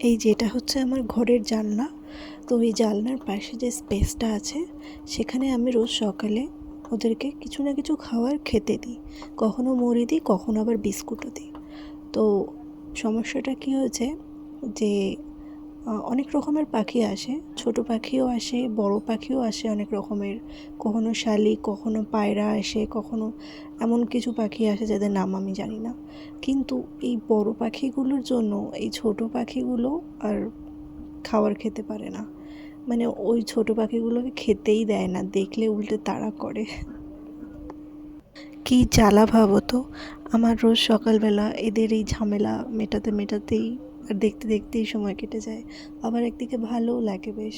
এই যেটা হচ্ছে আমার ঘরের জানলা। তো এই জানলার পাশে যে স্পেসটা আছে সেখানে আমি রোজ সকালে ওদেরকে কিছু না কিছু খাবার খেতে দিই। কখনো মুড়ি দিই, কখনো আবার বিস্কুটও দিই। তো সমস্যাটা কী হয়েছে যে অনেক রকমের পাখি আসে, ছোট পাখিও আসে, বড় পাখিও আসে অনেক রকমের। কখনো শালিক, কখনো পায়রা আসে, কখনো এমন কিছু পাখি আসে যাদের নাম আমি জানি না। কিন্তু এই বড় পাখিগুলোর জন্য এই ছোট পাখিগুলো আর খাবার খেতে পারে না। মানে ওই ছোট পাখিগুলোকে খেতেই দেয় না, দেখলে উল্টে তাড়া করে। কী জ্বালা ভাবো তো! আমার রোজ সকালবেলা এদের এই ঝামেলা মেটাতে মেটাতেই আর দেখতে দেখতেই সময় কেটে যায়। আবার একদিকে ভালোও লাগে বেশ।